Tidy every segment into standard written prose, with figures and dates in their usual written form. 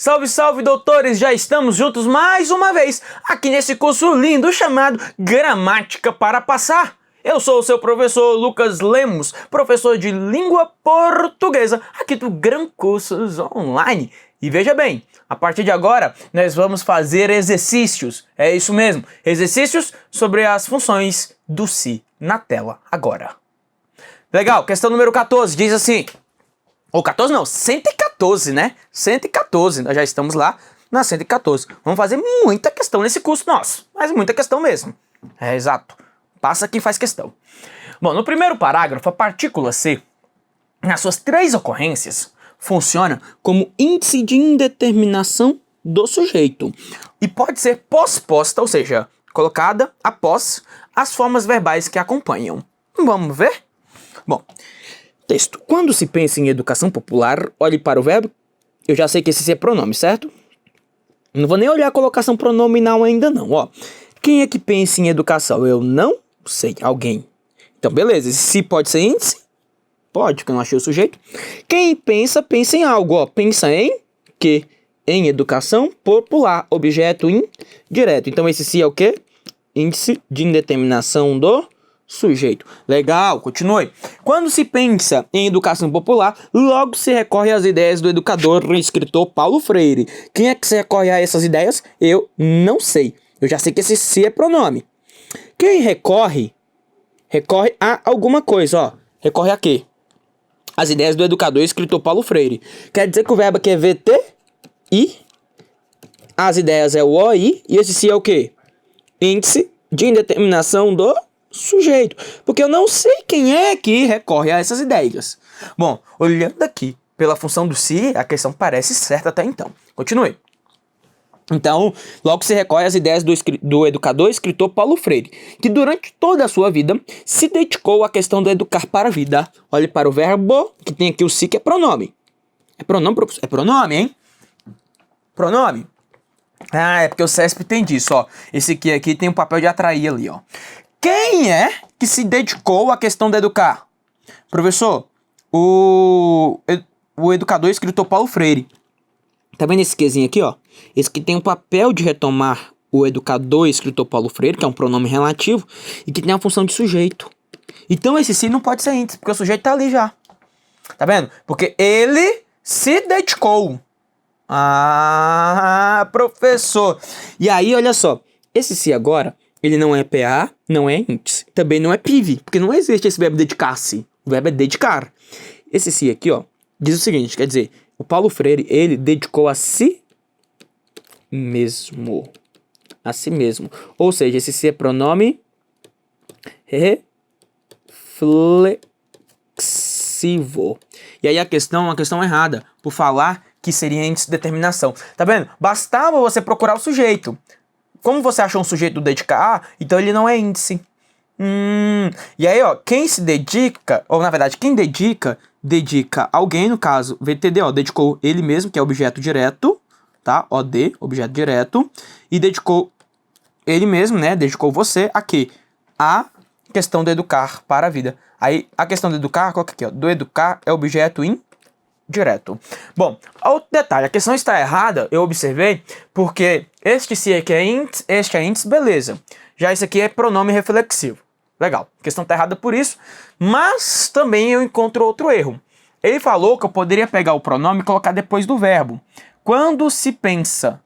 Salve, salve, doutores! Já estamos juntos mais uma vez aqui nesse curso lindo chamado Gramática para Passar. Eu sou o seu professor Lucas Lemos, professor de língua portuguesa aqui do Gran Cursos Online. E veja bem, a partir de agora nós vamos fazer exercícios, é isso mesmo, exercícios sobre as funções do se na tela agora. Legal, questão número 14 diz assim, ou 14 não, 114, né? 114, nós já estamos lá na 114. Vamos fazer muita questão nesse curso nosso, mas muita questão mesmo. É, exato. Passa aqui e faz questão. Bom, no primeiro parágrafo, a partícula C, nas suas 3 ocorrências, funciona como índice de indeterminação do sujeito. E pode ser posposta, ou seja, colocada após as formas verbais que acompanham. Vamos ver? Bom, texto. Quando se pensa em educação popular, olhe para o verbo. Eu já sei que esse é pronome, certo? Não vou nem olhar a colocação pronominal ainda não, ó. Quem é que pensa em educação? Eu não sei. Alguém. Então, beleza. Esse se pode ser índice? Pode, porque eu não achei o sujeito. Quem pensa, pensa em algo, ó. Pensa em que? Em educação popular. Objeto indireto. Então, esse se é o quê? Índice de indeterminação do sujeito. Legal, continue. Quando se pensa em educação popular, logo se recorre às ideias do educador e escritor Paulo Freire. Quem é que se recorre a essas ideias? Eu não sei. Eu já sei que esse se é pronome. Quem recorre? Recorre a alguma coisa, ó. Recorre a quê? As ideias do educador e escritor Paulo Freire. Quer dizer que o verbo aqui é VTI. As ideias é o OI. E esse se é o quê? Índice de indeterminação do sujeito, porque eu não sei quem é que recorre a essas ideias. Bom, olhando aqui pela função do se, a questão parece certa até então. Continue. Então, logo se recorre às ideias do educador e escritor Paulo Freire, que durante toda a sua vida se dedicou à questão do educar para a vida. Olhe para o verbo, que tem aqui o se, que é pronome. É pronome, professor? É pronome, hein? Pronome. Ah, é porque o CESP tem disso, ó. Esse aqui tem o papel de atrair ali, ó. Quem é que se dedicou à questão de educar? Professor, o educador e escritor Paulo Freire. Tá vendo esse quezinho aqui, ó? Esse que tem o papel de retomar o educador e escritor Paulo Freire, que é um pronome relativo, e que tem a função de sujeito. Então esse se não pode ser índice, porque o sujeito tá ali já. Tá vendo? Porque ele se dedicou. Ah, professor. E aí, olha só. Esse se agora, ele não é PA, não é índice. Também não é PIV, porque não existe esse verbo dedicar-se. O verbo é dedicar. Esse se aqui, ó, diz o seguinte, quer dizer, o Paulo Freire, ele dedicou a si mesmo. A si mesmo. Ou seja, esse se é pronome reflexivo. E aí a questão é uma questão errada, por falar que seria índice de determinação. Tá vendo? Bastava você procurar o sujeito. Como você achou um sujeito do dedicar, então ele não é índice. E aí, ó, quem se dedica, ou na verdade, quem dedica alguém, no caso, VTD, ó, dedicou ele mesmo, que é objeto direto, tá? OD, objeto direto, e dedicou ele mesmo, né? Dedicou você a quê? A questão de educar para a vida. Aí, a questão de educar, qual que é aqui, ó? Do educar é objeto direto. Bom, outro detalhe, a questão está errada, eu observei, porque este se aqui é índice, este é índice, beleza. Já esse aqui é pronome reflexivo. Legal, a questão está errada por isso, mas também eu encontro outro erro. Ele falou que eu poderia pegar o pronome e colocar depois do verbo. Quando se pensa,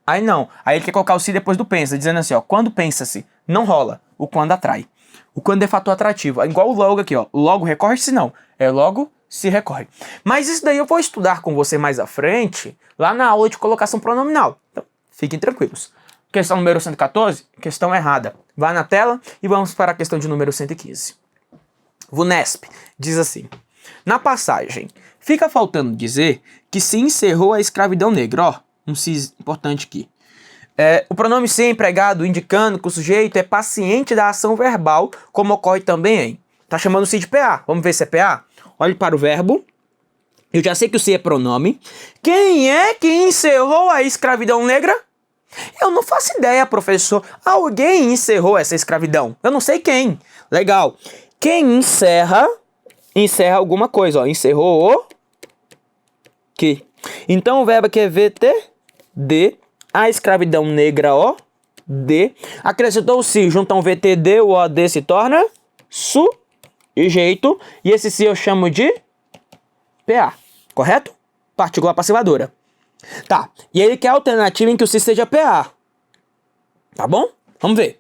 aí não, aí ele quer colocar o se depois do pensa, dizendo assim, ó, quando pensa-se, não rola, o quando atrai. O quando é fator atrativo, é igual o logo aqui, ó, logo recorre-se não, é logo se recorre. Mas isso daí eu vou estudar com você mais à frente, lá na aula de colocação pronominal. Então, fiquem tranquilos. Questão número 114, questão errada. Vá na tela e vamos para a questão de número 115. VUNESP diz assim, na passagem, fica faltando dizer que se encerrou a escravidão negra. Ó, um se importante aqui. O pronome se é empregado indicando que o sujeito é paciente da ação verbal, como ocorre também em. Tá chamando se de PA. Vamos ver se é PA? Olhe para o verbo. Eu já sei que o se é pronome. Quem é que encerrou a escravidão negra? Eu não faço ideia, professor. Alguém encerrou essa escravidão. Eu não sei quem. Legal. Quem encerra alguma coisa, ó. Encerrou o quê? Então o verbo aqui é VTD. A escravidão negra, ó, D. Acrescentou o se, junta um VTD, o OD se torna sujeito. E esse se eu chamo de PA, correto? Partícula passivadora. Tá, e ele quer a alternativa em que o se seja PA. Tá bom? Vamos ver.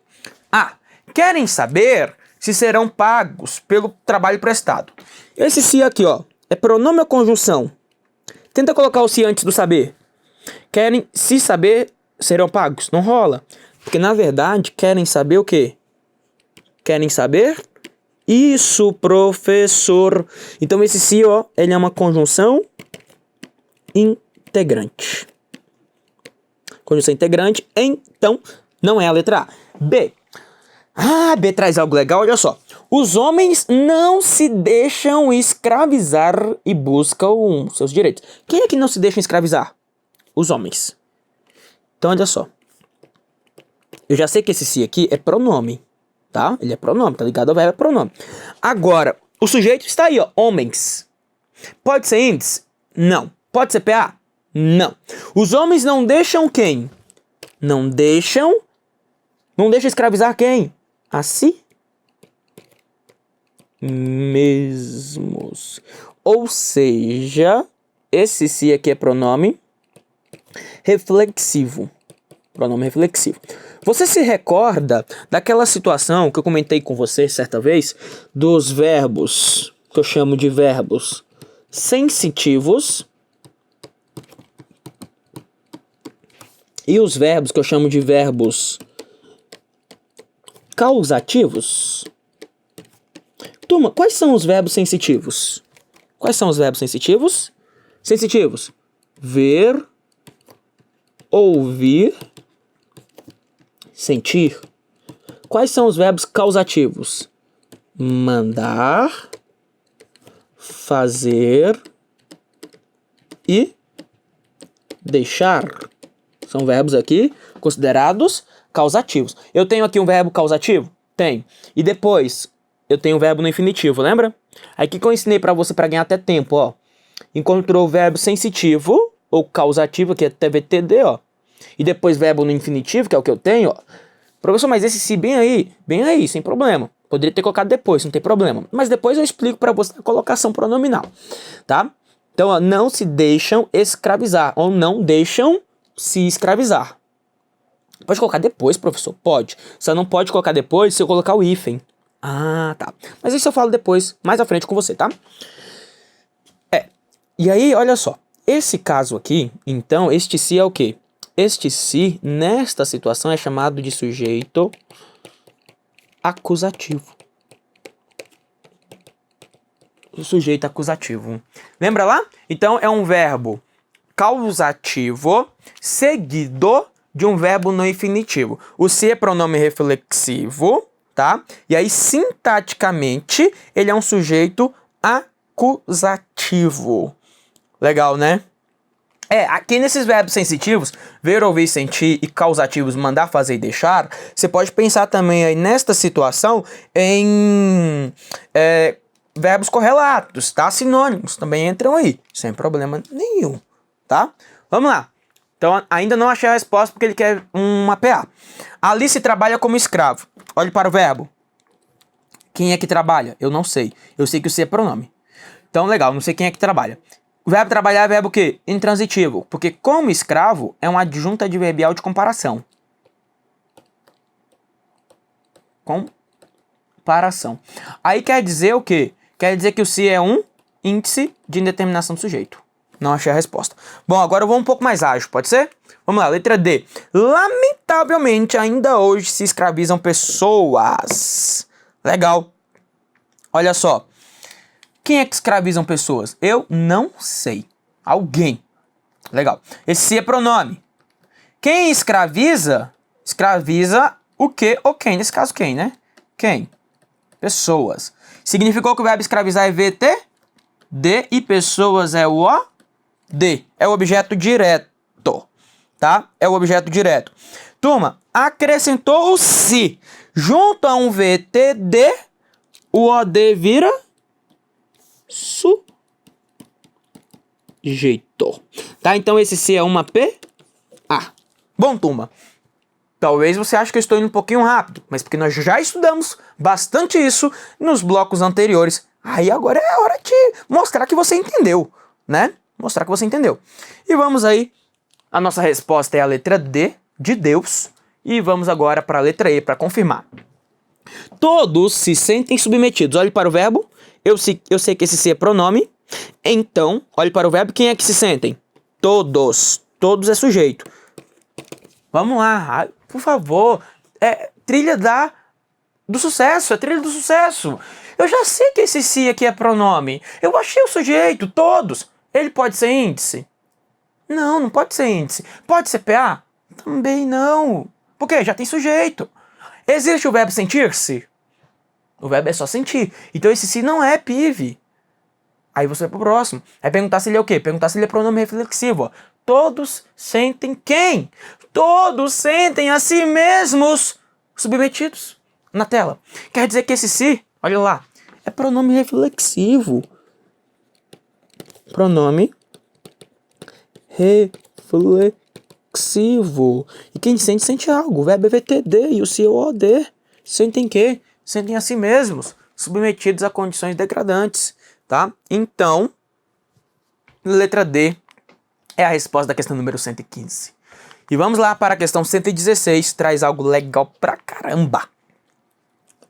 A. Querem saber se serão pagos pelo trabalho prestado. Esse se aqui, ó, é pronome ou conjunção? Tenta colocar o se antes do saber. Querem se saber serão pagos. Não rola. Porque, na verdade, querem saber o quê? Querem saber? Isso, professor. Então, esse se, ó, ele é uma conjunção integrante. Conjunção integrante, então, não é a letra A. B. Ah, B traz algo legal, olha só. Os homens não se deixam escravizar e buscam seus direitos. Quem é que não se deixa escravizar? Os homens. Então, olha só. Eu já sei que esse se aqui é pronome, tá? Ele é pronome, tá ligado ao verbo, é pronome. Agora, o sujeito está aí, ó, homens. Pode ser índice? Não. Pode ser PA? Não. Os homens não deixam quem? Não deixam escravizar quem? A si mesmos. Ou seja, esse se aqui é pronome reflexivo. Pronome reflexivo. Você se recorda daquela situação que eu comentei com você certa vez dos verbos, que eu chamo de verbos sensitivos, e os verbos que eu chamo de verbos causativos? Turma, quais são os verbos sensitivos? Quais são os verbos sensitivos? Sensitivos: ver, ouvir, sentir. Quais são os verbos causativos? Mandar, fazer e deixar. São verbos aqui considerados causativos. Eu tenho aqui um verbo causativo? Tenho. E depois eu tenho um verbo no infinitivo, lembra? Aí que eu ensinei pra você pra ganhar até tempo, ó. Encontrou o verbo sensitivo ou causativo, que é TVTD, ó. E depois verbo no infinitivo, que é o que eu tenho, ó. Professor, mas esse se bem aí, sem problema. Poderia ter colocado depois, não tem problema. Mas depois eu explico pra você a colocação pronominal, tá? Então, ó, não se deixam escravizar, ou não deixam se escravizar. Pode colocar depois, professor? Pode. Só não pode colocar depois se eu colocar o hífen. Ah, tá. Mas isso eu falo depois, mais à frente com você, tá? E aí, olha só. Esse caso aqui, então, este se é o quê? Este se, nesta situação, é chamado de sujeito acusativo. O sujeito acusativo. Lembra lá? Então, é um verbo causativo seguido de um verbo no infinitivo. O se é pronome reflexivo, tá? E aí, sintaticamente, ele é um sujeito acusativo. Legal, né? Aqui nesses verbos sensitivos, ver, ouvir, sentir, e causativos, mandar, fazer e deixar, você pode pensar também aí nesta situação em verbos correlatos, tá? Sinônimos também entram aí, sem problema nenhum, tá? Vamos lá. Então, ainda não achei a resposta porque ele quer uma PA. Alice trabalha como escravo. Olhe para o verbo. Quem é que trabalha? Eu não sei. Eu sei que o se é pronome. Então, legal, não sei quem é que trabalha. O verbo trabalhar é verbo o quê? Intransitivo. Porque como escravo é uma adjunta adverbial de comparação. Comparação. Aí quer dizer o quê? Quer dizer que o se é um índice de indeterminação do sujeito. Não achei a resposta. Bom, agora eu vou um pouco mais ágil, pode ser? Vamos lá, letra D. Lamentavelmente, ainda hoje se escravizam pessoas. Legal. Olha só. Quem é que escravizam pessoas? Eu não sei. Alguém. Legal. Esse se é pronome. Quem escraviza, escraviza o que ou quem? Nesse caso, quem, né? Quem? Pessoas. Significou que o verbo escravizar é VT, D, e pessoas é o O, D. É o objeto direto, tá? É o objeto direto. Turma, acrescentou o se. Junto a um VTD, o OD vira Sujeito. Tá? Então esse se é uma PA. Bom, turma. Talvez você ache que eu estou indo um pouquinho rápido, mas porque nós já estudamos bastante isso nos blocos anteriores. Aí agora é a hora de mostrar que você entendeu, né? Mostrar que você entendeu. E vamos aí, a nossa resposta é a letra D, de Deus. E vamos agora para a letra E, para confirmar. Todos se sentem submetidos. Olhe para o verbo. Eu sei que esse se é pronome. Então, olhe para o verbo. Quem é que se sentem? Todos. Todos é sujeito. Vamos lá. Por favor. Trilha do sucesso. É trilha do sucesso. Eu já sei que esse se aqui é pronome. Eu achei o sujeito. Todos. Ele pode ser índice? Não, não pode ser índice. Pode ser PA? Também não. Por quê? Já tem sujeito. Existe o verbo sentir-se? O verbo é só sentir. Então esse se não é PIV. Aí você vai pro próximo. Aí perguntar se ele é o quê? Perguntar se ele é pronome reflexivo. Ó. Todos sentem quem? Todos sentem a si mesmos submetidos. Na tela. Quer dizer que esse se, olha lá, é pronome reflexivo. Pronome reflexivo. E quem sente, sente algo. O verbo é VTD e o se é OD. Sentem quê? Sentem a si mesmos, submetidos a condições degradantes, tá? Então, letra D é a resposta da questão número 115. E vamos lá para a questão 116, traz algo legal pra caramba.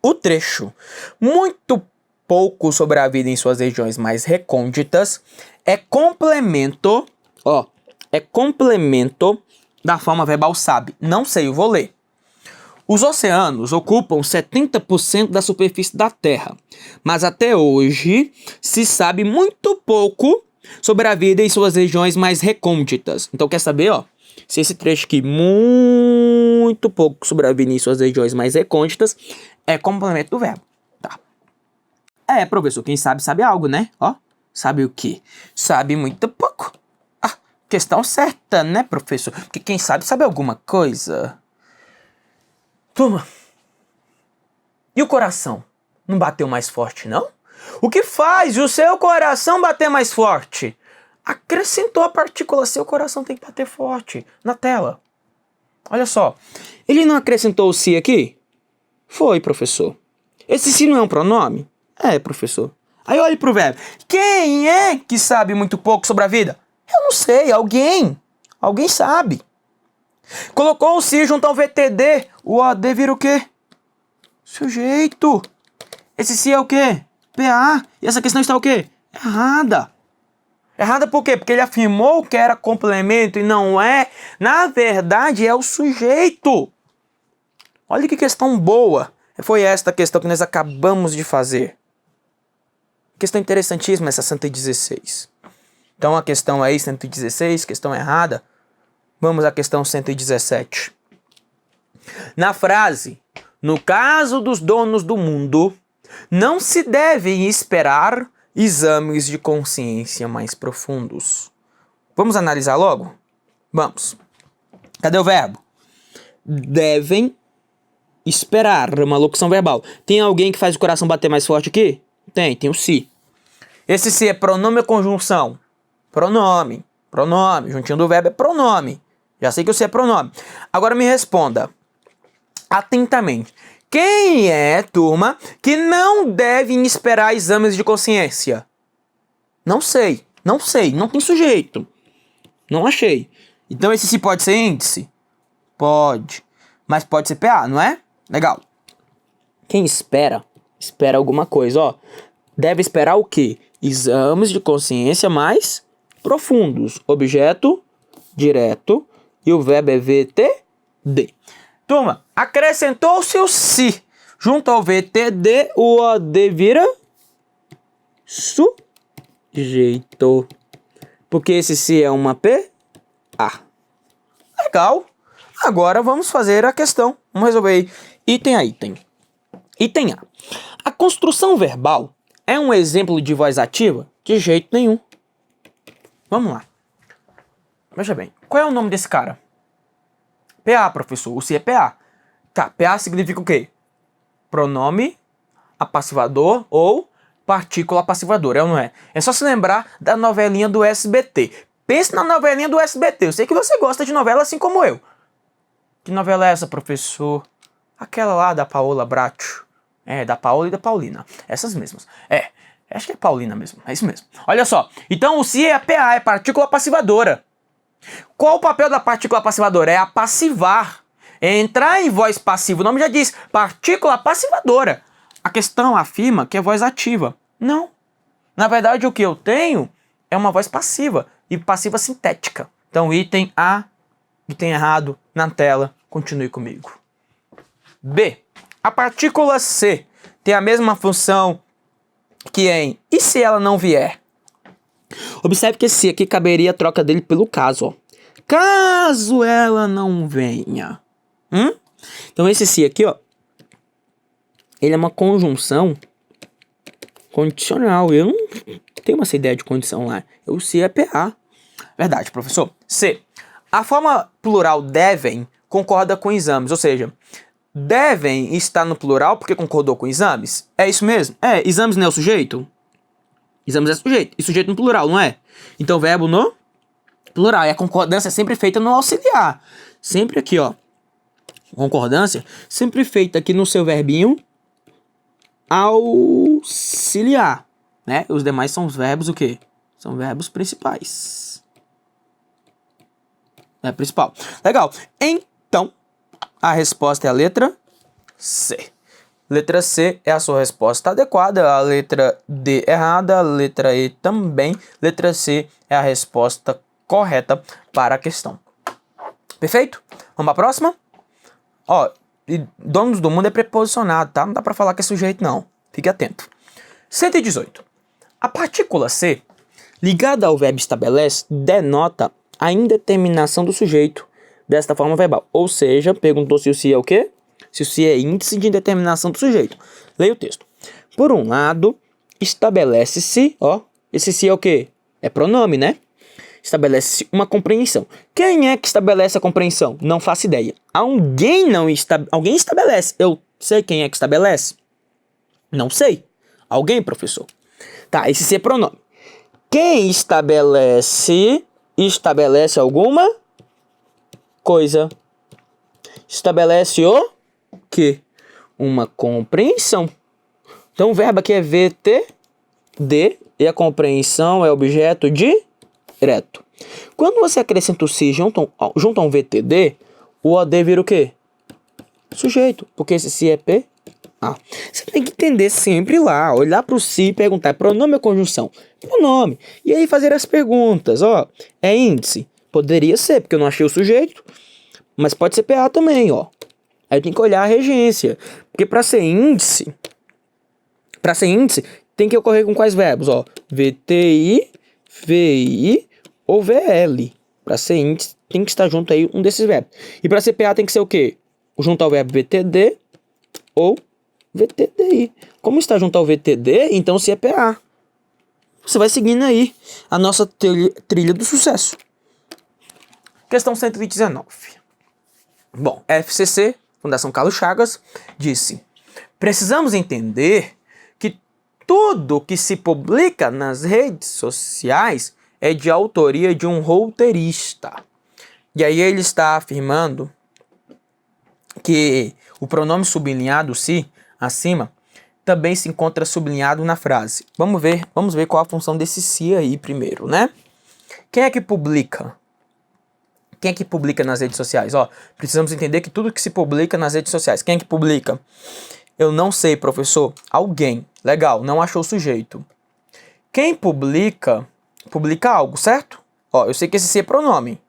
O trecho, muito pouco sobre a vida em suas regiões mais recônditas, é complemento da forma verbal sabe. Não sei, eu vou ler. Os oceanos ocupam 70% da superfície da Terra, mas até hoje se sabe muito pouco sobre a vida em suas regiões mais recônditas. Então quer saber, se esse trecho aqui, muito pouco sobre a vida em suas regiões mais recônditas, é complemento do verbo, tá? Professor, quem sabe, sabe algo, né? Sabe o quê? Sabe muito pouco. Questão certa, né, professor? Porque quem sabe, sabe alguma coisa. Turma, e o coração? Não bateu mais forte, não? O que faz o seu coração bater mais forte? Acrescentou a partícula, seu coração tem que bater forte. Na tela. Olha só. Ele não acrescentou o se aqui? Foi, professor. Esse se não é um pronome? É, professor. Aí olhe pro verbo. Quem é que sabe muito pouco sobre a vida? Eu não sei, alguém. Alguém sabe. Colocou o se junto ao VTD, o OD vira o quê? Sujeito. Esse se é o quê? PA. E essa questão está o quê? Errada. Errada por quê? Porque ele afirmou que era complemento e não é. Na verdade, é o sujeito. Olha que questão boa. Foi esta questão que nós acabamos de fazer. Questão interessantíssima essa 116. Então a questão aí, 116, questão errada. Vamos à questão 117. Na frase, no caso dos donos do mundo, não se devem esperar exames de consciência mais profundos. Vamos analisar logo? Vamos. Cadê o verbo? Devem esperar, uma locução verbal. Tem alguém que faz o coração bater mais forte aqui? Tem o se. Esse se é pronome ou conjunção? Pronome. Pronome. Juntinho do verbo é pronome. Já sei que o se é pronome. Agora me responda atentamente. Quem é, turma, que não devem esperar exames de consciência? Não sei. Não sei. Não tem sujeito. Não achei. Então esse se pode ser índice? Pode. Mas pode ser PA, não é? Legal. Quem espera, espera alguma coisa, Deve esperar o quê? Exames de consciência mais profundos. Objeto direto e o verbo é VTD. Turma, acrescentou-se o se. Junto ao VTD, o OD vira sujeito. Porque esse se é uma PA. Legal. Agora vamos fazer a questão. Vamos resolver aí, item a item. Item A. A construção verbal é um exemplo de voz ativa? De jeito nenhum. Vamos lá. Veja bem, qual é o nome desse cara? PA, professor. O se é PA. Tá, PA significa o quê? Pronome apassivador ou partícula passivadora, é ou não é? É só se lembrar da novelinha do SBT. Pense na novelinha do SBT. Eu sei que você gosta de novela assim como eu. Que novela é essa, professor? Aquela lá da Paola Bracho. É, da Paola e da Paulina. Essas mesmas. Acho que é Paulina mesmo. É isso mesmo. Olha só. Então o si é a PA, é partícula passivadora. Qual o papel da partícula passivadora? É a passivar. É entrar em voz passiva. O nome já diz, partícula passivadora. A questão afirma que é voz ativa. Não. Na verdade, o que eu tenho é uma voz passiva. E passiva sintética. Então, item A, item errado, na tela. Continue comigo. B. A partícula C tem a mesma função que em e se ela não vier? Observe que esse aqui caberia a troca dele pelo caso, ó. Caso ela não venha. Então esse se aqui, ó, ele é uma conjunção condicional. Eu não tenho essa ideia de condição lá. O se é PA. Verdade, professor. C. A forma plural devem concorda com exames, ou seja, devem estar no plural porque concordou com exames? É isso mesmo? Exames não é o sujeito? Exames é sujeito. E sujeito no plural, não é? Então verbo no plural. E a concordância é sempre feita no auxiliar. Sempre aqui, ó. Concordância sempre feita aqui no seu verbinho auxiliar, né? Os demais são os verbos o quê? São verbos principais. É principal. Legal. Então, a resposta é a letra C. Letra C é a sua resposta adequada. A letra D errada. A letra E também. Letra C é a resposta correta para a questão. Perfeito? Vamos para a próxima? Ó, donos do mundo é preposicionado, tá? Não dá para falar que é sujeito, não. Fique atento. 118. A partícula C, ligada ao verbo estabelece, denota a indeterminação do sujeito desta forma verbal. Ou seja, perguntou se o se é o quê? Se o se é índice de indeterminação do sujeito. Leia o texto. Por um lado, estabelece-se, ó, esse se é o quê? É pronome, né? Estabelece uma compreensão. Quem é que estabelece a compreensão? Não faço ideia. Alguém estabelece. Eu sei quem é que estabelece? Não sei. Alguém, professor? Tá, esse se é pronome. Quem estabelece alguma coisa. Estabelece o quê? Uma compreensão. Então o verbo aqui é VTD e a compreensão é objeto direto. Quando você acrescenta o se junto a um VTD, o OD vira o quê? Sujeito, porque esse se é P. Você tem que entender sempre lá, olhar para o se e perguntar, é pronome ou conjunção? Pronome. E aí fazer as perguntas, ó, é índice? Poderia ser, porque eu não achei o sujeito, mas pode ser PA também, ó. Aí tem que olhar a regência, porque para ser índice, tem que ocorrer com quais verbos, ó? VTI, VI ou VL. Para ser índice, tem que estar junto aí um desses verbos. E para ser PA tem que ser o quê? Junto ao verbo VTD ou VTDI. Como está junto ao VTD, então se é PA. Você vai seguindo aí a nossa trilha do sucesso. Questão 119. Bom, FCC, Fundação Carlos Chagas, disse: precisamos entender que tudo que se publica nas redes sociais é de autoria de um roteirista. E aí ele está afirmando que o pronome sublinhado se acima também se encontra sublinhado na frase. Vamos ver qual a função desse se aí primeiro, né? Quem é que publica? Quem é que publica nas redes sociais? Ó, precisamos entender que tudo que se publica nas redes sociais. Quem é que publica? Eu não sei, professor. Alguém. Legal, não achou o sujeito. Quem publica algo, certo? Ó, eu sei que esse se é pronome.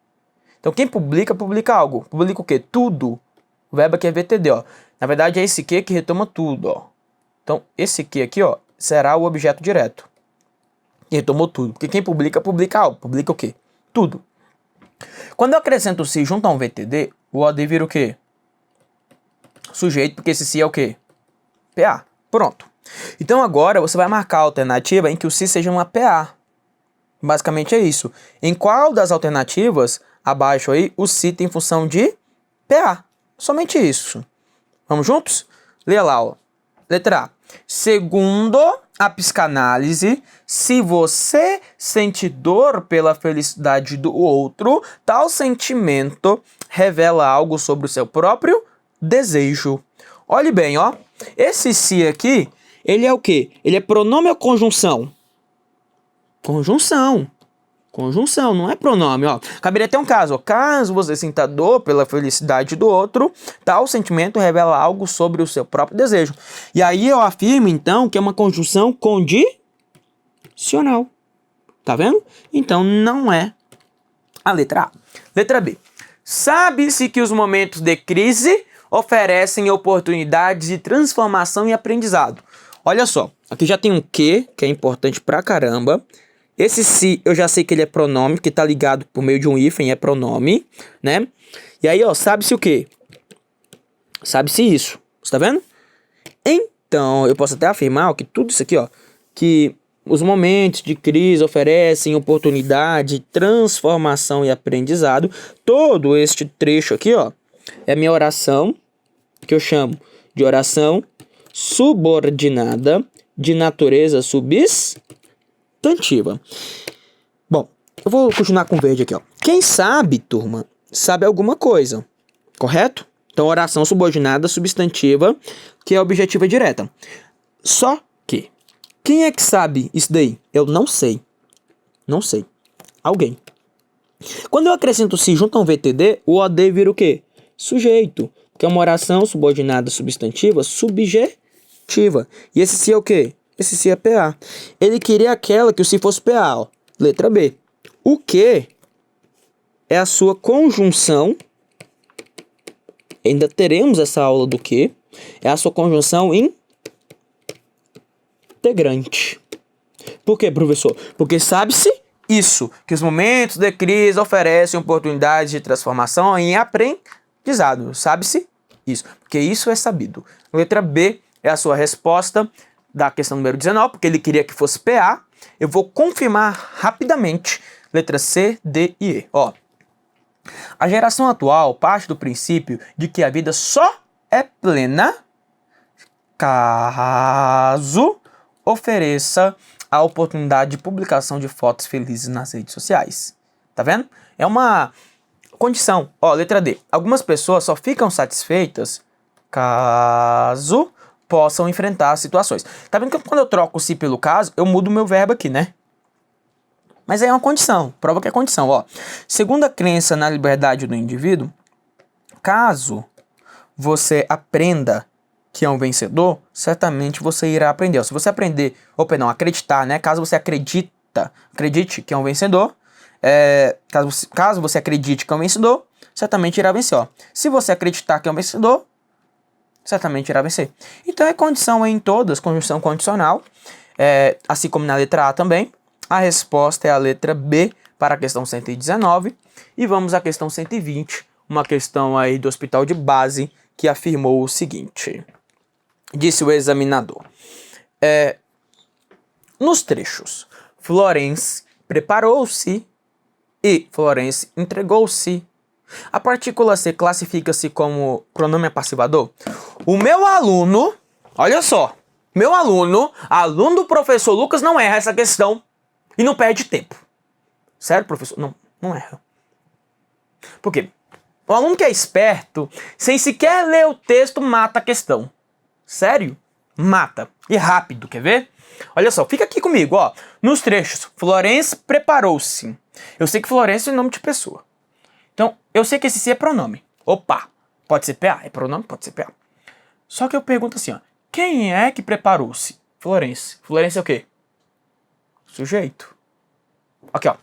Então quem publica algo. Publica o quê? Tudo. O verbo aqui é VTD, ó. Na verdade é esse que retoma tudo, ó. Então esse que aqui, ó, será o objeto direto. Que retomou tudo. Porque quem publica algo. Publica o quê? Tudo. Quando eu acrescento o se junto a um VTD, o OD vira o quê? Sujeito, porque esse se é o quê? PA. Pronto. Então agora você vai marcar a alternativa em que o se seja uma PA. Basicamente é isso. Em qual das alternativas abaixo aí o se tem função de PA? Somente isso. Vamos juntos? Leia lá, ó. Letra A. Segundo a psicanálise, se você sente dor pela felicidade do outro, tal sentimento revela algo sobre o seu próprio desejo. Olhe bem, ó. Esse se aqui, ele é o quê? Ele é pronome ou conjunção? Conjunção. Conjunção, não é pronome, ó. Caberia ter um caso, ó. Caso você sinta dor pela felicidade do outro, tal sentimento revela algo sobre o seu próprio desejo. E aí eu afirmo, então, que é uma conjunção condicional. Tá vendo? Então não é a letra A. Letra B. Sabe-se que os momentos de crise oferecem oportunidades de transformação e aprendizado. Olha só, aqui já tem um que é importante pra caramba. Esse se, eu já sei que ele é pronome, que tá ligado por meio de um hífen, é pronome, né? E aí, ó, sabe-se o quê? Sabe-se isso. Você tá vendo? Então, eu posso até afirmar ó, que tudo isso aqui, ó, que os momentos de crise oferecem oportunidade, transformação e aprendizado. Todo este trecho aqui, ó, é a minha oração, que eu chamo de oração subordinada de natureza substantiva. Bom, eu vou continuar com o verde aqui, ó. Quem sabe, turma, sabe alguma coisa, correto? Então, oração subordinada substantiva, que é objetiva direta. Só que, quem é que sabe isso daí? Eu não sei. Não sei. Alguém. Quando eu acrescento se junto a um VTD, o OD vira o quê? Sujeito. Que é uma oração subordinada substantiva subjetiva. E esse se é o quê? Esse se é PA. Ele queria aquela que o se fosse PA, ó. Letra B. O que é a sua conjunção. Ainda teremos essa aula do que. É a sua conjunção integrante. Por quê, professor? Porque sabe-se isso, que os momentos de crise oferecem oportunidades de transformação em aprendizado. Sabe-se isso, porque isso é sabido. Letra B é a sua resposta da questão número 19, porque ele queria que fosse PA. Eu vou confirmar rapidamente. Letra C, D e E. Ó, a geração atual parte do princípio de que a vida só é plena caso ofereça a oportunidade de publicação de fotos felizes nas redes sociais. Tá vendo? É uma condição. Ó, letra D. Algumas pessoas só ficam satisfeitas caso possam enfrentar situações. Tá vendo que quando eu troco o se pelo caso, eu mudo o meu verbo aqui, né? Mas aí é uma condição. Prova que é condição, ó. Segundo a crença na liberdade do indivíduo, caso você aprenda que é um vencedor, certamente você irá aprender. Se você aprender, ou perdão, acreditar, né? Caso você acredite que é um vencedor, caso você acredite que é um vencedor, certamente irá vencer, ó. Se você acreditar que é um vencedor, certamente irá vencer. Então é condição em todas, conjunção condicional, assim como na letra A também. A resposta é a letra B para a questão 119. E vamos à questão 120, uma questão aí do hospital de base que afirmou o seguinte. Disse o examinador. Nos trechos, Florence preparou-se e Florence entregou-se. A partícula C classifica-se como pronome passivador? O meu aluno, olha só, aluno do professor Lucas não erra essa questão e não perde tempo. Sério, professor? Não erra. Por quê? O aluno que é esperto, sem sequer ler o texto, mata a questão. Sério? Mata. E rápido, quer ver? Olha só, fica aqui comigo, ó. Nos trechos, Florence preparou-se. Eu sei que Florence é nome de pessoa. Então, eu sei que esse se é pronome. Opa, pode ser PA. É pronome? Pode ser PA. Só que eu pergunto assim, ó. Quem é que preparou-se? Florence. Florence é o quê? Sujeito. Aqui, ó.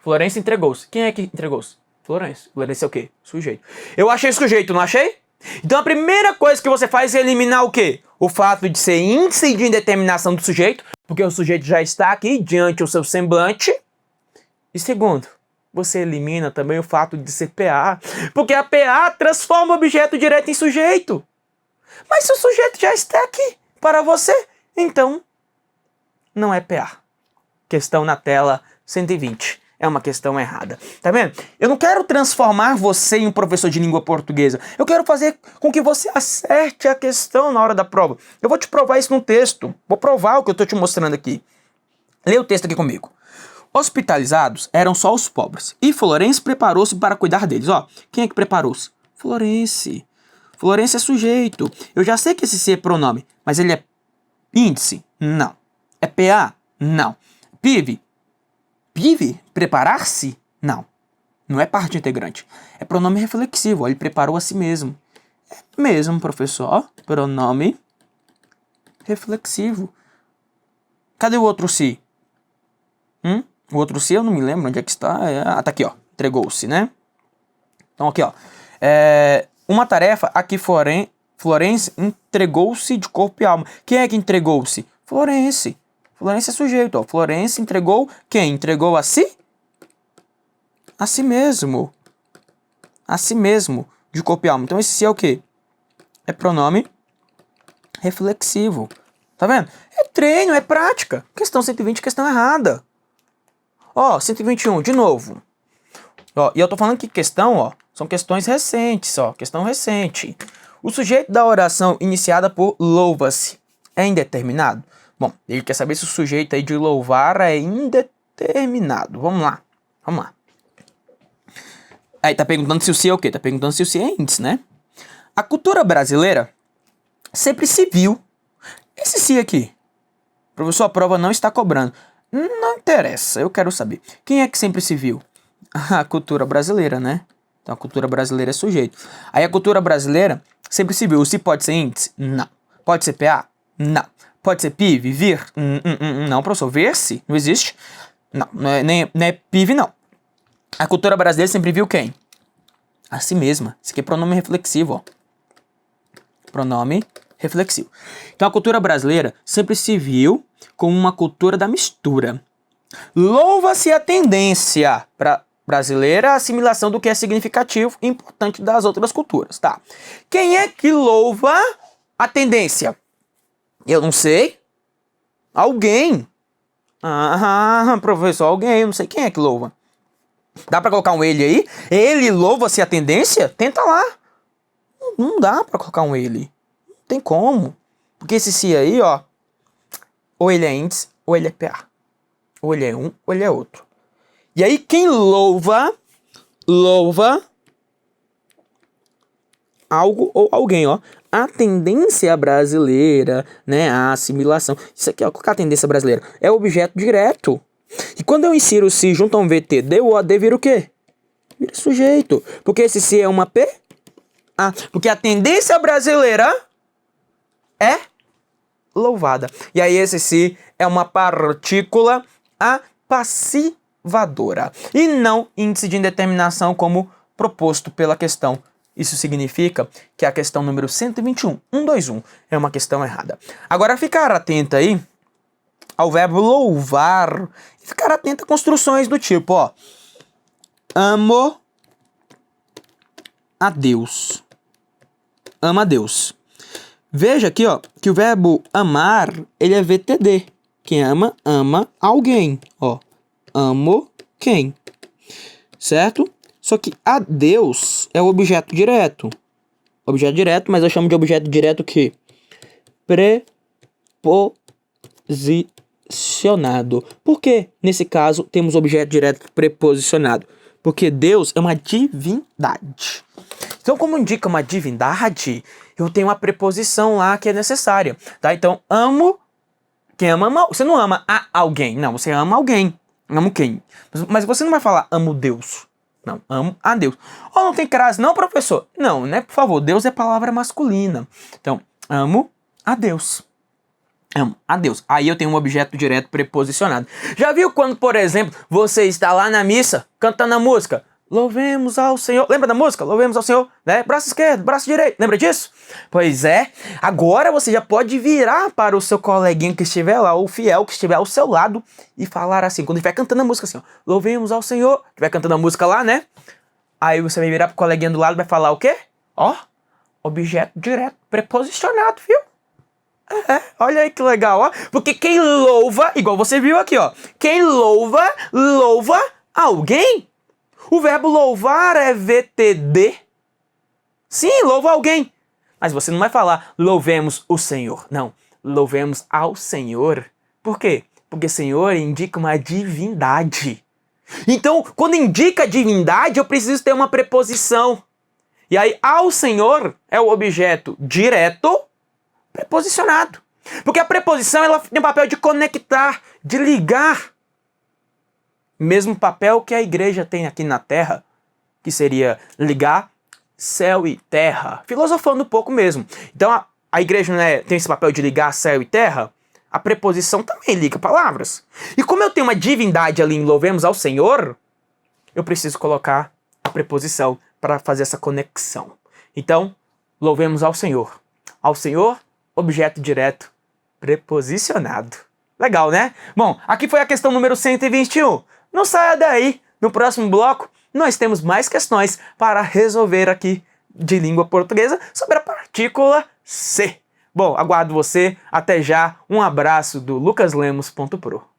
Florence entregou-se. Quem é que entregou-se? Florence. Florence é o quê? Sujeito. Eu achei sujeito, não achei? Então a primeira coisa que você faz é eliminar o quê? O fato de ser índice de indeterminação do sujeito, porque o sujeito já está aqui diante do seu semblante. E segundo, você elimina também o fato de ser PA, porque a PA transforma o objeto direto em sujeito. Mas se o sujeito já está aqui para você, então não é PA. Questão na tela 120. É uma questão errada. Tá vendo? Eu não quero transformar você em um professor de língua portuguesa. Eu quero fazer com que você acerte a questão na hora da prova. Eu vou te provar isso num texto. Vou provar o que eu estou te mostrando aqui. Lê o texto aqui comigo. Hospitalizados eram só os pobres. E Florence preparou-se para cuidar deles. Ó, quem é que preparou-se? Florence. Florence é sujeito. Eu já sei que esse se é pronome, mas ele é índice? Não. É PA? Não. PIV? PIV? Preparar-se? Não. Não é parte integrante. É pronome reflexivo. Ó, ele preparou a si mesmo. É mesmo, professor. Ó, pronome reflexivo. Cadê o outro si? O outro si eu não me lembro onde é que está. Ah, tá aqui, ó. Entregou-se, né? Então aqui, ó. Uma tarefa a que Florence entregou-se de corpo e alma. Quem é que entregou-se? Florence. Florence é sujeito, ó. Florence entregou quem? Entregou a si? A si mesmo. A si mesmo, de corpo e alma. Então esse si é o quê? É pronome reflexivo. Tá vendo? É treino, é prática. Questão 120, questão errada. Ó, 121, de novo. Ó, e eu tô falando que questão, ó, são questões recentes, ó, questão recente. O sujeito da oração iniciada por louva-se é indeterminado? Bom, ele quer saber se o sujeito aí de louvar é indeterminado. Vamos lá, vamos lá. Aí tá perguntando se o si é o quê? Tá perguntando se o si é índice, né? A cultura brasileira sempre se viu. Esse si aqui, professor, a prova não está cobrando. Não interessa, eu quero saber. Quem é que sempre se viu? A cultura brasileira, né? Então a cultura brasileira é sujeito. Aí a cultura brasileira sempre se viu. O si pode ser índice? Não. Pode ser PA? Não. Pode ser PIV? Vir? Não, professor. Ver-se? Não existe? Não, não é PIV, não. A cultura brasileira sempre viu quem? A si mesma. Isso aqui é pronome reflexivo, ó. Pronome reflexivo. Então a cultura brasileira sempre se viu como uma cultura da mistura. Louva-se a tendência brasileira à assimilação do que é significativo e importante das outras culturas, tá? Quem é que louva a tendência? Eu não sei. Alguém. Professor, alguém. Eu não sei quem é que louva. Dá pra colocar um ele aí? Ele louva-se a tendência? Tenta lá. Não dá pra colocar um ele. Não tem como. Porque esse si aí, ó, ou ele é índice, ou ele é PA. Ou ele é um, ou ele é outro. E aí quem louva algo ou alguém, ó. A tendência brasileira, né, a assimilação. Isso aqui, ó, qual é a tendência brasileira? É o objeto direto. E quando eu insiro o si junto a um VT, D ou AD vira o quê? Vira sujeito. Porque esse si é uma P? Porque a tendência brasileira é louvada. E aí esse si é uma partícula passivadora. E não índice de indeterminação como proposto pela questão. Isso significa que a questão número 121, 121, é uma questão errada. Agora ficar atento aí ao verbo louvar e ficar atento a construções do tipo, ó. Amo a Deus. Ama a Deus. Veja aqui, ó, que o verbo amar, ele é VTD. Quem ama, ama alguém, ó. Amo quem? Certo? Só que a Deus é o objeto direto. Objeto direto, mas eu chamo de objeto direto o quê? Preposicionado. Por que, nesse caso, temos objeto direto preposicionado? Porque Deus é uma divindade. Então, como indica uma divindade, eu tenho uma preposição lá que é necessária, tá? Então, amo... Quem ama, ama... Você não ama a alguém. Não, você ama alguém. Amo quem? Mas você não vai falar amo Deus. Não, amo a Deus. Ou não tem crase, não, professor? Não, né? Por favor, Deus é palavra masculina. Então, amo a Deus. Amo a Deus. Aí eu tenho um objeto direto preposicionado. Já viu quando, por exemplo, você está lá na missa, cantando a música? Louvemos ao Senhor. Lembra da música? Louvemos ao Senhor, né? Braço esquerdo, braço direito. Lembra disso? Pois é. Agora você já pode virar para o seu coleguinha que estiver lá, o fiel que estiver ao seu lado, e falar assim, quando estiver cantando a música assim, ó, louvemos ao Senhor. Estiver cantando a música lá, né? Aí você vai virar pro coleguinha do lado e vai falar o quê? Ó, objeto direto preposicionado, viu? Olha aí que legal, ó. Porque quem louva, igual você viu aqui, ó. Quem louva, louva alguém? O verbo louvar é VTD? Sim, louva alguém. Mas você não vai falar louvemos o Senhor. Não, louvemos ao Senhor. Por quê? Porque Senhor indica uma divindade. Então, quando indica divindade, eu preciso ter uma preposição. E aí, ao Senhor é o objeto direto preposicionado. Porque a preposição ela tem o papel de conectar, de ligar. Mesmo papel que a igreja tem aqui na terra, que seria ligar céu e terra. Filosofando um pouco mesmo. Então, a igreja, né, tem esse papel de ligar céu e terra. A preposição também liga palavras. E como eu tenho uma divindade ali em louvemos ao Senhor, eu preciso colocar a preposição para fazer essa conexão. Então, louvemos ao Senhor. Ao Senhor, objeto direto, preposicionado. Legal, né? Bom, aqui foi a questão número 121. Não saia daí. No próximo bloco, nós temos mais questões para resolver aqui de língua portuguesa sobre a partícula C. Bom, aguardo você. Até já. Um abraço do lucaslemos.pro.